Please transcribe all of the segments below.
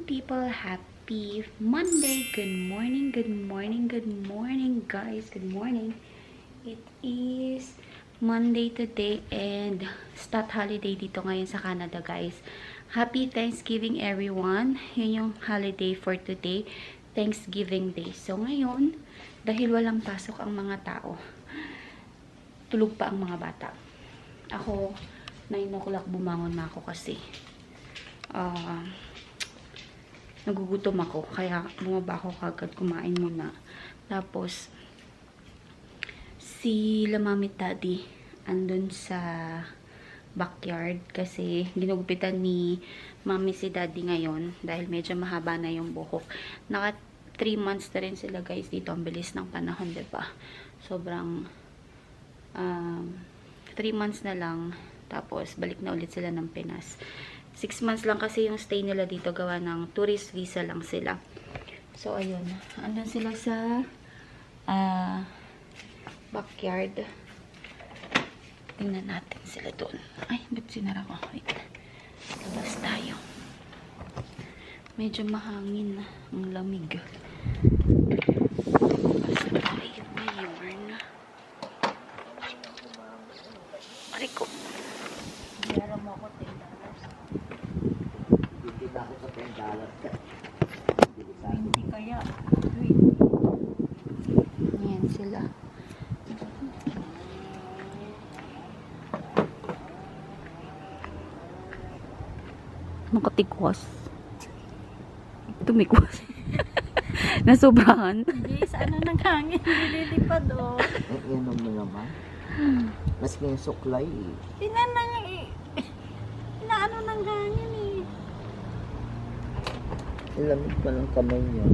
people, happy Monday. Good morning, good morning, good morning guys. Good morning. It is Monday today and stat holiday dito ngayon sa Canada guys. Happy Thanksgiving everyone. Yun yung holiday for today, Thanksgiving Day. So ngayon, dahil walang pasok ang mga tao, tulog pa ang mga bata. Ako, 9 o'clock bumangon na ako kasi nagugutom ako. Kaya bumaba ako kagad, kumain muna. Tapos, si Lamamit Daddy andun sa backyard kasi ginugupitan ni Mami si Daddy ngayon dahil medyo mahaba na yung buhok. Naka 3 months na rin sila guys dito. Ang bilis ng panahon, diba? Sobrang 3 months na lang. Tapos, balik na ulit sila ng Pinas. 6 months lang kasi yung stay nila dito, gawa ng tourist visa lang sila. So, ayun. Andun sila sa backyard. Tingnan natin sila doon. Ay, ba't sinara ko? Wait. Labas tayo. Medyo mahangin na. Ang lamig. Labas tayo ngayon. Aray ko. Meron mo ako $10. Kita ko sa $10 ka. Hindi kaya. Ayan sila. Nakatikwas. Tumikwas. Nasobrahan. Hindi, sa ano nang hangin, nililipad o. Yan mo naman. Mas may suklay eh. Tinanang inaano nang hangin eh. Ilamig pa ng kamay niya.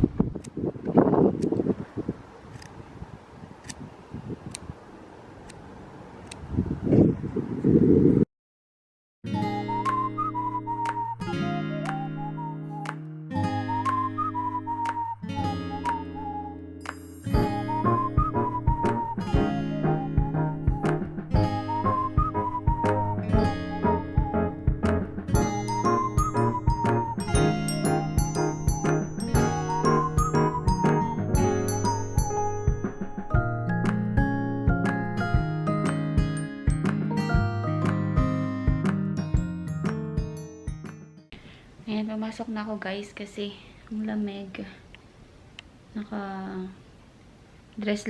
Ayan, pumasok na ako guys kasi ang lamig. Naka-dress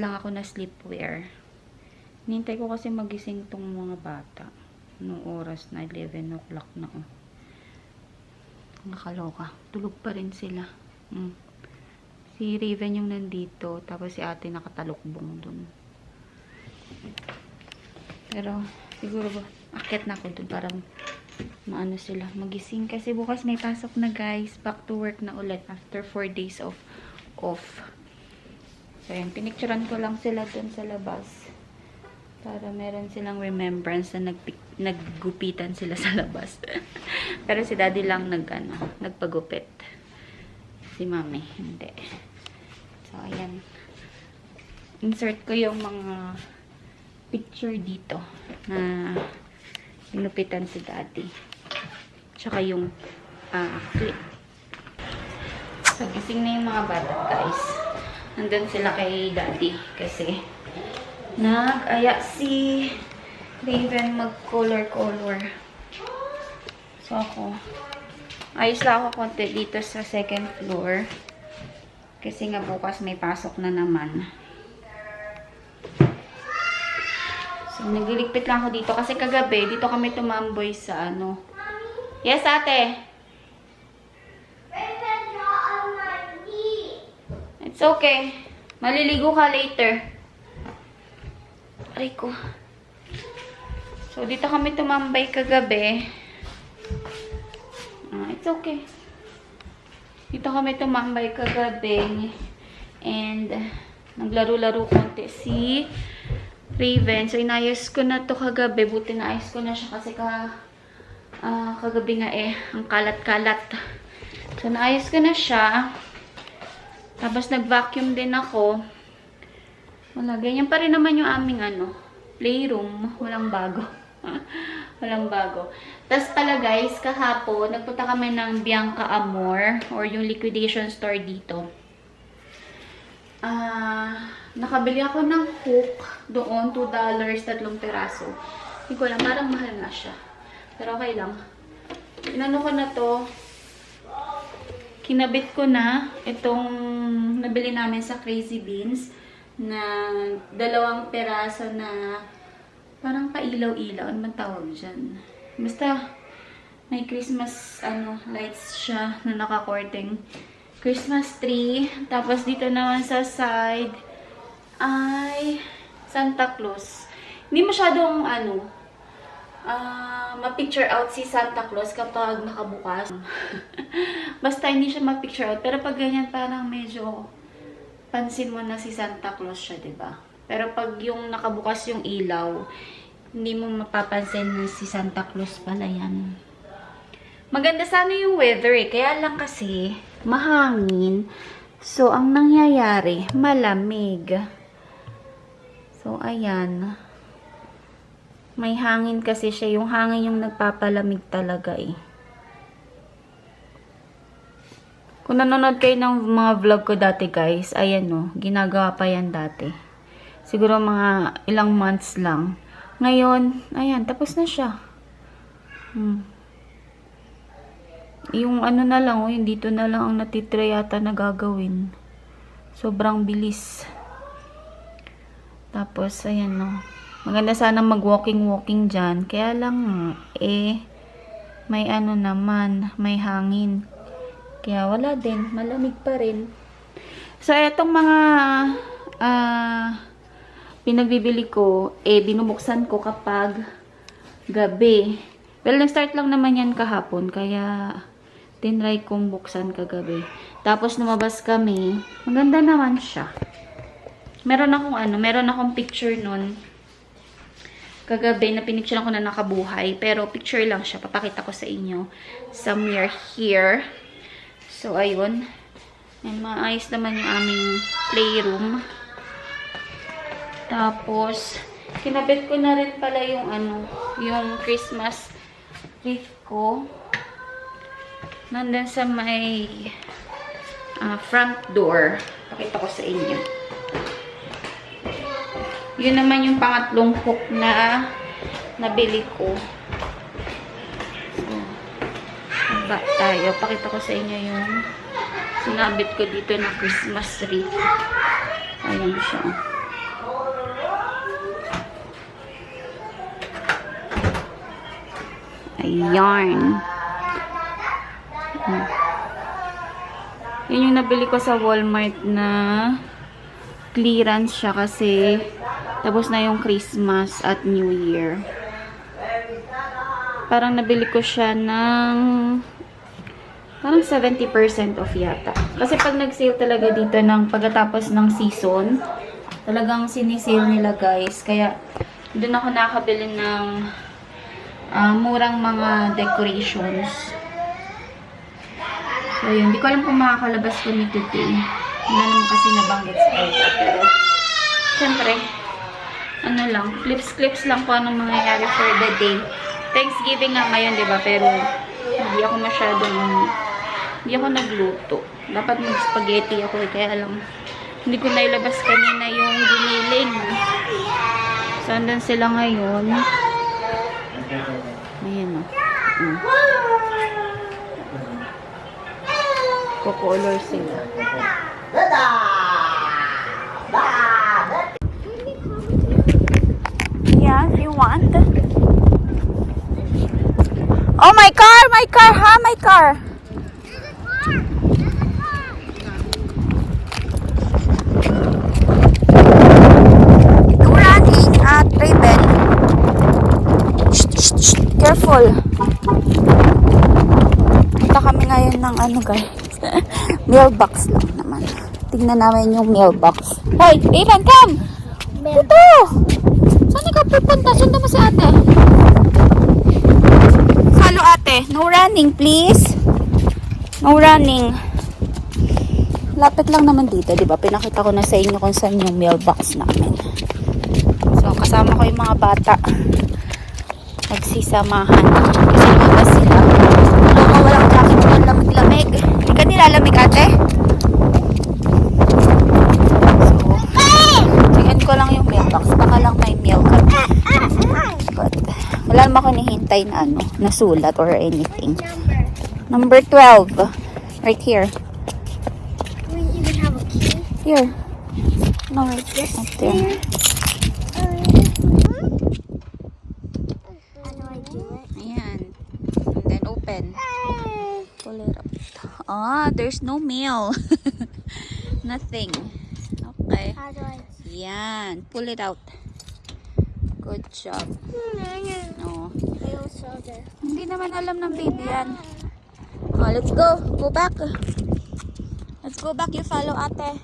lang ako na sleepwear. Nintay ko kasi magising tong mga bata. Anong oras na? 11 o'clock na oh. Nakaloka. Tulog pa rin sila. Si Raven yung nandito. Tapos si ate nakatalukbong dun. Pero siguro ba, akit na ako dun para maano sila, magising kasi bukas may pasok na guys, back to work na ulit after 4 days of off. So yun, pinicturean ko lang sila dun sa labas para meron silang remembrance na naggupitan sila sa labas. Pero si daddy lang nagpagupit, si mami hindi. So ayan, insert ko yung mga picture dito na pinupitan si daddy. Tsaka yung clip. So, gising na yung mga bata, guys. Nandun sila kay daddy. Kasi, nag-aya si Raven mag-color. So, ako, ayos lang ako konti dito sa second floor. Kasi nga bukas may pasok na naman. So, nagliligpit lang ako dito. Kasi kagabi, dito kami tumamboy sa ano. Yes, ate? It's okay. Maliligo ka later. Aray ko. So, dito kami tumambay kagabi. It's okay. Dito kami tumambay kagabi. And, naglaro-laro konti si Raven. So, inayos ko na to kagabi. Buti naayos ko na siya kasi kagabi nga ang kalat-kalat. So, naayos ko na siya. Tapos, nag-vacuum din ako. Wala, ganyan pa rin naman yung aming playroom. Walang bago. Walang bago. Tas pala guys, kahapon, nagpunta kami ng Bianca Amor or yung liquidation store dito. Nakabili ako ng hook doon, $2, 3 peraso. Hindi ko lang, parang mahal na siya. Pero okay lang. Inano ko na to. Kinabit ko na itong nabili namin sa Crazy Beans na 2 peraso na parang pailaw-ilaw. Ano man tawag dyan? Basta may Christmas lights siya na nakakorting Christmas tree. Tapos dito naman sa side ay Santa Claus. Hindi masyadong ma-picture out si Santa Claus kapag nakabukas. Basta hindi siya ma-picture out. Pero pag ganyan, parang medyo pansin mo na si Santa Claus siya, diba? Pero pag yung nakabukas yung ilaw, hindi mo mapapansin na si Santa Claus pala yan. Maganda sana yung weather eh. Kaya lang kasi, mahangin. So, ang nangyayari, malamig. So, ayan. May hangin kasi siya. Yung hangin yung nagpapalamig talaga eh. Kung nanonood kayo ng mga vlog ko dati guys, ayan o, ginagawa pa yan dati. Siguro mga ilang months lang. Ngayon, ayan, tapos na siya. Yung na lang, yung dito na lang ang natitira yata na gagawin. Sobrang bilis. Tapos, ayan o. Maganda sana mag-walking-walking dyan. Kaya lang, may naman, may hangin. Kaya wala din, malamig pa rin. So, etong mga pinagbibili ko, binubuksan ko kapag gabi. Well, nag-start lang naman yan kahapon, kaya tinry kong buksan kagabi. Tapos lumabas kami, maganda naman siya. Meron akong picture nun kagabi na pinicture ko na nakabuhay, pero picture lang siya, papakita ko sa inyo somewhere here. So, ayun. Maayos naman yung aming playroom. Tapos, kinabit ko na rin pala yung yung Christmas wreath ko. Nandun sa may front door. Pakita ko sa inyo. Yun naman yung pangatlong hook na nabili ko. So, ba tayo. Pakita ko sa inyo yung sinabit ko dito na Christmas wreath. Ayan siya. Ayan. Yun yung nabili ko sa Walmart na clearance siya kasi tapos na yung Christmas at New Year. Parang nabili ko siya ng parang 70% off yata. Kasi pag nag-sale talaga dito ng pagkatapos ng season, talagang sinisale nila guys. Kaya doon ako nakabili ng murang mga decorations. So yun, hindi ko alam kung makakalabas ko ni today. Wala naman kasi nabanggit sa ito. Pero, syempre, lang, clips lang po anong mangyayari for the day. Thanksgiving nga ngayon, diba? Pero, hindi ako hindi ako nagluto. Dapat mag-spaghetti ako, kaya lang, hindi ko nailabas kanina yung giniling. So, andun sila ngayon. Ayan o. Kukolor sila. Yeah, if you want. Oh, my car! My car! Ha? My car! Running at Rebel. Careful. Punta kami ngayon ng guys. Mailbox lang naman. Tingnan namin yung mailbox. Hoy, Ivan, come! Dito! Saan ka pupunta? Sundan mo si ate. Follow ate. No running, please. No running. Lapit lang naman dito, di ba? Pinakita ko na sa inyo kung saan yung mailbox namin. So, kasama ko yung mga bata. nagsisamahan. Kasi lumabas sila. Mga walang jacket ng lamig-lamig. Hindi ka nilalamig, ate? Tingnan ko lang yung mailbox. Baka lang may mail ka. But, wala naman ako nihintay na na sulat or anything. Number 12. Right here. We even have a key. Here. No, right there. Up there. How do I do it? Ayan. And then open. Pull it up. Ah, there's no mail. Nothing. Okay. How do I? Yan. Pull it out. Good job. No. I also there. Hindi naman alam ng baby yan. Oh, let's go. Go back. Let's go back. You follow ate.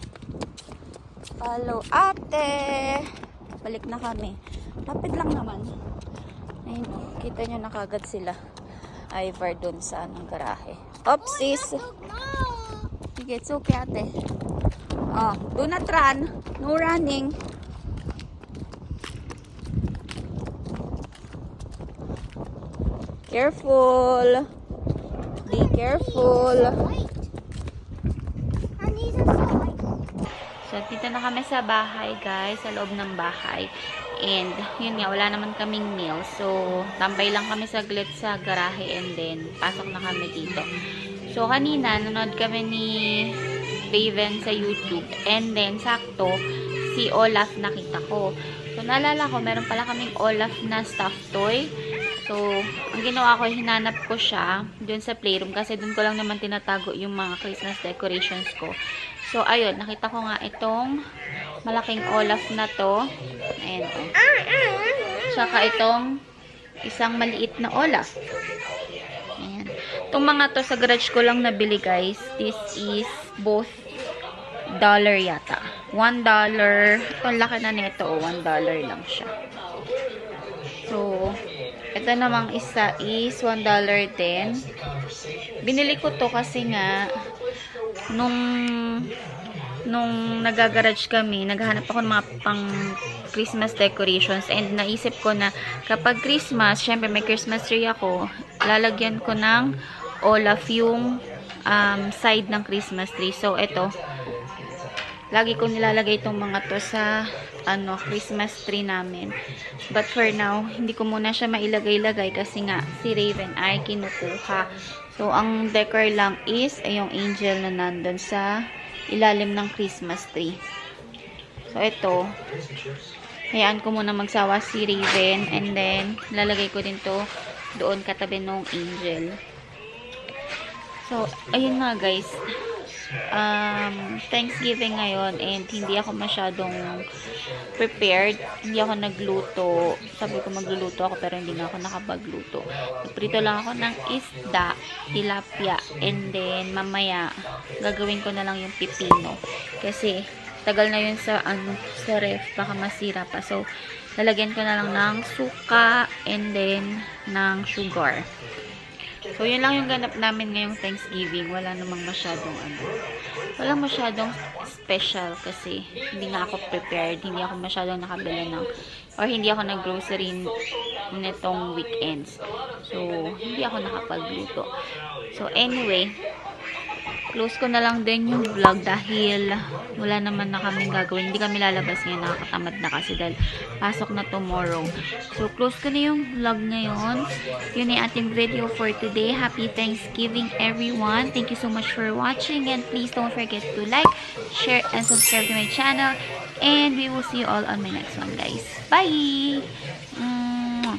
Follow ate. Balik na kami. Lapit lang naman. Ayun, kita nyo na kagad sila. Ivar dun sa garahe. Oopsies. Sige, it's okay ate. Oh, do not run. No running. Careful. Be careful. So, dito na kami sa bahay, guys. Sa loob ng bahay. And, yun nga, wala naman kaming meal. So, tambay lang kami saglit sa garahe and then, pasok na kami dito. So, kanina, nanood kami ni Raven sa YouTube. And then, sakto, si Olaf nakita ko. So, naalala ko, meron pala kaming Olaf na stuffed toy. So, ang ginawa ko, hinanap ko siya dun sa playroom kasi dun ko lang naman tinatago yung mga Christmas decorations ko. So, ayun, nakita ko nga itong malaking Olaf na to. Ayan, oh. Tsaka itong isang maliit na Olaf. Ayan. Itong mga to sa garage ko lang nabili, guys. This is both $1 yata. $1. Ito, laki na nito. Oh, $1 lang siya. So, ito namang isa is $1 din. Binili ko to kasi nga nung nagagarage kami, naghahanap ako ng mga pang Christmas decorations and naisip ko na kapag Christmas, syempre may Christmas tree ako, lalagyan ko ng Olaf yung side ng Christmas tree. So, ito, lagi ko nilalagay itong mga to sa Christmas tree namin. But for now, hindi ko muna siya mailagay-lagay kasi nga si Raven ay kinukuha. So, ang decor lang is yung angel na nandun sa ilalim ng Christmas tree. So, ito, hayaan ko muna magsawa si Raven and then, lalagay ko din to doon katabi ng angel. So, ayun nga guys. Thanksgiving ngayon and hindi ako masyadong prepared. Hindi ako nagluto. Sabi ko magluluto ako pero hindi na ako nakapagluto. Nagprito lang ako ng isda, tilapia, and then mamaya gagawin ko na lang yung pipino. Kasi tagal na yun sa ref, baka masira pa. So, lalagyan ko na lang ng suka and then ng sugar. So, yun lang yung ganap namin ngayong Thanksgiving. Wala namang masyadong walang masyadong special kasi hindi nga ako prepared. Hindi ako masyadong nakabili or hindi ako nag-grocery nitong weekends. So, hindi ako nakapagluto. So, anyway, close ko na lang din yung vlog dahil wala naman na kaming gagawin. Hindi kami lalabas ngayon. Nakakatamad na kasi dahil pasok na tomorrow. So, close ko na yung vlog ngayon. Yun yung ating video for today. Happy Thanksgiving, everyone. Thank you so much for watching. And please don't forget to like, share, and subscribe to my channel. And we will see you all on my next one, guys. Bye! Mwah.